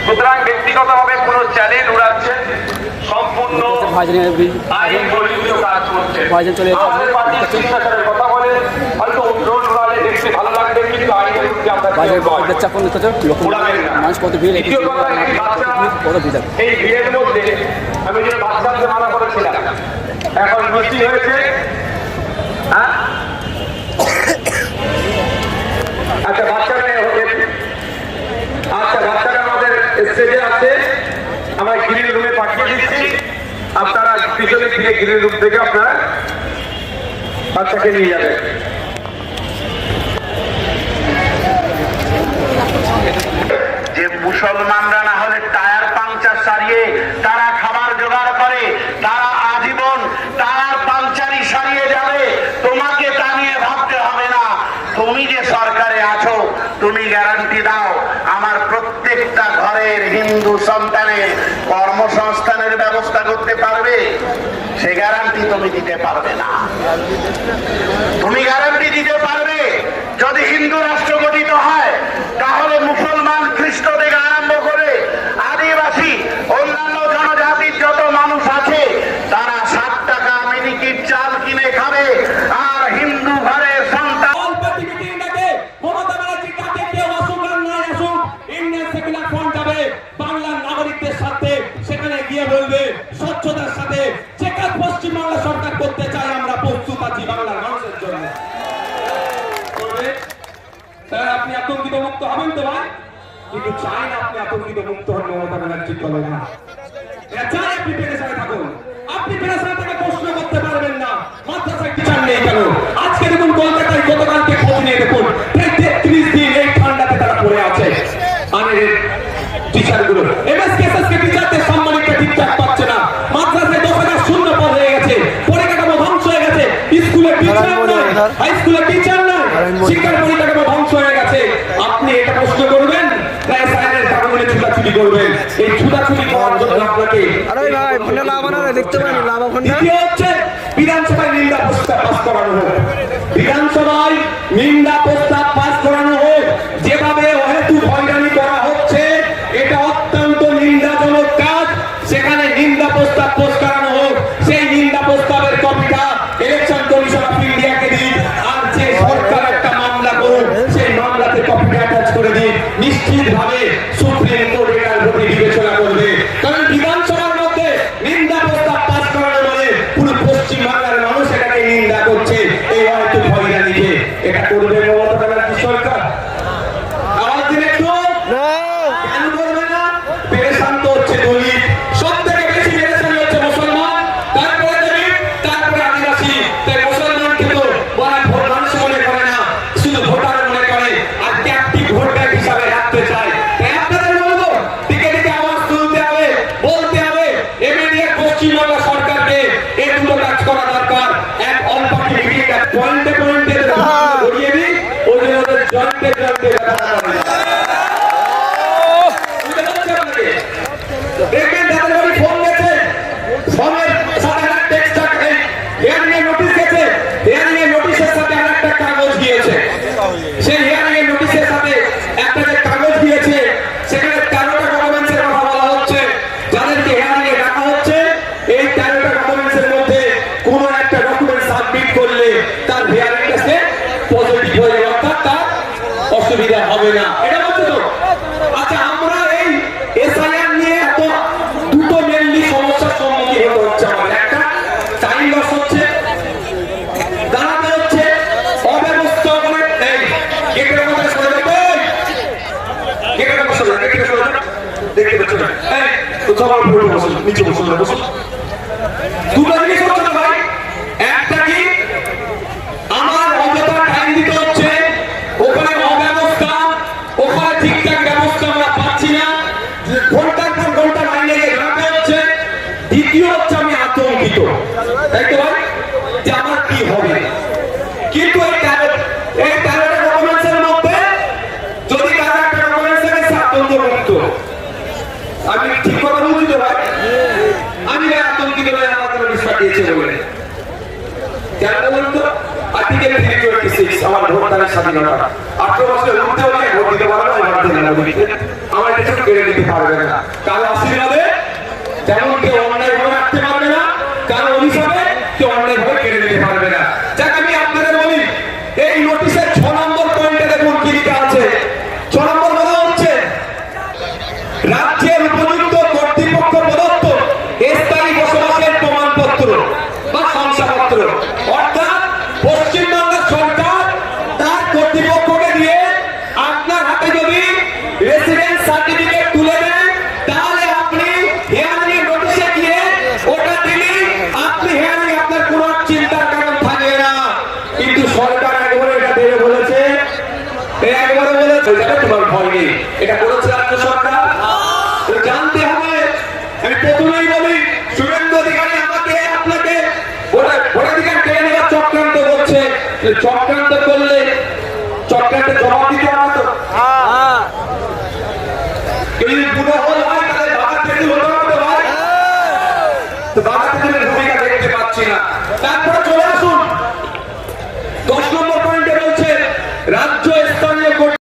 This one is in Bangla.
সুতরাং ব্যক্তিগতভাবে কোনো চ্যালেঞ্জ উড়াচ্ছেন, সম্পূর্ণ আইন বহির্ভূত কাজ করছেন। আমাদের পার্টির শিষ্টাচারের কথা বলে হয়তো ড্রোন উড়ালে দেখতে ভালো লাগবে, কিন্তু আইনের বিরুদ্ধে আমরা এই বিয়ের মধ্যে আমি যে বাচ্চাকে মানা করেছিলাম, এখন বৃষ্টি হয়েছে। হ্যাঁ, আচ্ছা বাচ্চাটা আমাদের স্টেজে আছে, আমরা গ্রিল রুমে পাঠিয়ে দিচ্ছি। আপনারা পিছনে ফিরে গ্রিল রুম থেকে আপনারা বাচ্চাকে নিয়ে যাবেন। যে মুসলমানরা না হলে টায়ার পাংচার সারিয়ে তারা খাবার জোগাড় করে, তারা আজীবন টায়ার পাংচারই সারিয়ে যাবে, তোমাকে তা নিয়ে ভাবতে হবে না। তুমি যে সরকারে আছো, তুমি গ্যারান্টি দাও আমার প্রত্যেকটা ঘরের হিন্দু সন্তানের কর্মসংস্থানের ব্যবস্থা করতে পারবে? সে গ্যারান্টি তুমি দিতে পারবে না। তুমি গ্যারান্টি দিতে পারবে যদি হিন্দু রাষ্ট্র গঠিত হয়, তাহলে মুসলমান খ্রিস্ট থেকে আরম্ভ করে আদিবাসী অন্যান্য জনজাতির যত মানুষ আছে তারা 7 টাকা মিনিকেট চাল কিনে খাবে, আর হিন্দু ঘরের সন্তান বাংলার নাগরিকদের সাথে সেখানে গিয়ে বলবে স্বচ্ছতার সাথে যে কাজ পশ্চিমবাংলা সরকার করতে চায় আমরা প্রস্তুত আছি বাংলার মানুষের জন্য। আপনি আতঙ্কিত মুক্ত হবেন তো ভাই, কিন্তু চাই না আপনি আতঙ্কিত মুক্ত হন মমতা ব্যানার্জির দলে না। চাই আপনি পেরেশানে থাকুন, আপনি পেরেশানে থেকে প্রশ্ন করতে পারবেন না মাদ্রাসায় টিচার নেই কেন। আজকে দেখুন কলকাতায় গতকালকে খোঁজ নিয়ে দেখুন প্রায় 33 দিন এই ঠান্ডাতে তারা পড়ে আছে। টিচারগুলো এমএসকেএসকে টিচারদের সম্মানিত ঠিকঠাক পাচ্ছে না। মাদ্রাসায় 10,000 শূন্য পদ হয়ে গেছে, পরিকাঠামো ধ্বংস হয়ে গেছে, স্কুলে টিচার নাই, হাই স্কুলে টিচার নাই, শিক্ষার পরিকাঠামো ধ্বংস হয়ে গেছে। আপনি এটা প্রশ্ন করবেন না স্যারের কাগজে ছুটাছুটি করবেন? এই ছুটাছুটি করার জন্য আপনাকে দ্বিতীয় হচ্ছে বিধানসভায় নিন্দা প্রস্তাব পাস করানো হোক। বিধানসভায় নিন্দা প্রস্তাব পাস করানো হোক। যেভাবে অহেতুক হয়রানি করা হচ্ছে এটা অত্যন্ত নিন্দাজনক কাজ। সেখানে নিন্দা প্রস্তাব পাস করানো হোক। সেই নিন্দা প্রস্তাবের কপিটা ইলেকশন কমিশন অফ ইন্ডিয়াকে দিন, আর যে সরকার একটা মামলা করুন সেই মামলাতে কপিটা অ্যাটাচ করে দিন। নিশ্চিতভাবে সুপ্রিম কোর্ট এটার প্রতি বিবেচনা করবে, কারণ বিধানসভার মধ্যে নিন্দা প্রস্তাব পাস করানো মানে পুরো পশ্চিম বাংলার মানুষ এটাকে নিন্দা করছে। এই হয়তো হয়রানিকে এটা করবে মমতা ব্যানার্জি সরকার। আওয়াজ দিন একটু, কেন করবে না? পেরেশান তো হচ্ছে দলিত, সব থেকে বেশি পেরেশান হচ্ছে মুসলমান, তারপরে দলিত, তারপরে আদিবাসী। তাই মুসলমানকে তো মানুষ মনে করে না, শুধু ভোটার মনে করে, আর ক্যাপটিভ ভোটার হিসাবে রাখতে চায়। তাই আপনাদের বলবো দিকে দিকে আওয়াজ তুলতে হবে, বলতে হবে ইমিডিয়েট পশ্চিমবঙ্গ সরকারকে এই দুটো কাজ করা দরকার। এক অল পার্টি মিটিং পয়েন্টে পয়েন্টে ধরিয়ে দিই, ওই জন্য জয়েন্টে জয়েন্টে ব্যবহার করে দেখবেন যাদের বাড়ি ফোন গেছে, ফোনের সাথে একটা টেক্সট হিয়ারিং এর নোটিশ গেছে, হিয়ারিং এর নোটিশের সাথে আরেকটা কাগজ গিয়েছে। সেই হিয়ারিং এর নোটিশের সাথে একটা যে কাগজ গিয়েছে সেখানে 13টা ডকুমেন্টসের কথা বলা হচ্ছে। যাদেরকে হিয়ারিং এ ডাকা হচ্ছে এই 13টা ডকুমেন্টসের মধ্যে কোন একটা ডকুমেন্ট সাবমিট করলে তার হিয়ারিং টেস্টে পজিটিভ হয়ে যাবে, অর্থাৎ তার অসুবিধা হবে না। এটা বলছে তো। আচ্ছা, আমরা এই এসআইআর নিয়ে এত দুটো মেনলি সমস্যার সম্মুখীন হতে হচ্ছে আমাদের। একটা টাইম লস হচ্ছে, দাঁড়াতে হচ্ছে, অব্যবস্থা করে এই গেটের মধ্যে সরে যাবে, গেটের মধ্যে সরে যাবে, গেটের মধ্যে দেখতে পাচ্ছেন এই তো সবার উপরে বসে নিচে বসে বসে দুটো জিনিস হচ্ছে না ভাই। একটা কি আমার অযথা টাইম দিতে হচ্ছে, ওখানে অব্যবস্থা, ওখানে ঠিকঠাক ব্যবস্থা আমরা পাচ্ছি না, ঘন্টার পর ঘন্টা লাইনে গিয়ে দাঁড়াতে হচ্ছে। দ্বিতীয় হচ্ছে আমি আতঙ্কিত, তাই তো ভাই, যে আমার কি হবে। কিন্তু এই 13টা ডকুমেন্টসের মধ্যে যদি কারো একটা ডকুমেন্টস থাকে আতঙ্ক মুক্ত, আমি ঠিক কথা বলছি তো ভাই, আমি আতঙ্কিত হয়ে আমাদের নোটিশ পাঠিয়েছে বলে। কেন বলুন তো? আর্টিকেল 326 আমার ভোটদানের স্বাধীনতা, 18 বছরের মধ্যে ভোট দিতে পারবো না। মোদীকে, আমার এটা কেউ কেড়ে নিতে পারবে না। কারো আশীর্বাদে যেমন কেউ অন্যায়ভাবে রাখতে পারবে না, কারো অভিশাপে কেউ অন্যায়ভাবে কেড়ে নিতে পারবে না। যাক আমি আপনাদের বলি, এই নোটিশের 6 নম্বর পয়েন্টে দেখুন কি লেখা আছে। 6 নম্বর বলা হচ্ছে, রাজ্যের উপযুক্ত কর্তৃপক্ষ প্রদত্ত স্থায়ী বসবাসের প্রমাণপত্র বা শংসাপত্র, অর্থাৎ পশ্চিমবঙ্গের সরকার তার কর্তৃপক্ষকে দিয়ে আপনার হাতে যদি রেসিডেন্স সার্টিফিকেট তুলে দেন, তাহলে আপনি হিয়ারিং এর নোটিশে গিয়ে ওটা দিলে আপনি হিয়ারিং আপনার কোনো চিন্তার কারণ থাকবে না। কিন্তু সরকার একবারে এটা দেবে বলেছে, একবারে বলেছে তোমার ভয় নেই। এটা করেছে রাজ্য সরকার, জানতে হবে। আমি প্রথমেই বলি, শুভেন্দু অধিকারী আমাকে আপনাকে ভোটাধিকার কেড়ে নেওয়ার চক্রান্ত করছে। চক্রান্ত করলে চক্রান্তে জবাব দিতে হবে তো। কেউ যদি বুড়ো হল হয় তাহলে বাবা থেকে হতে হবে ভাই, তো বাবা থেকে ভূমিকা দেখতে পাচ্ছি না। তারপরে চলে আসুন 10 নম্বর পয়েন্টে বলছে, রাজ্য স্তরে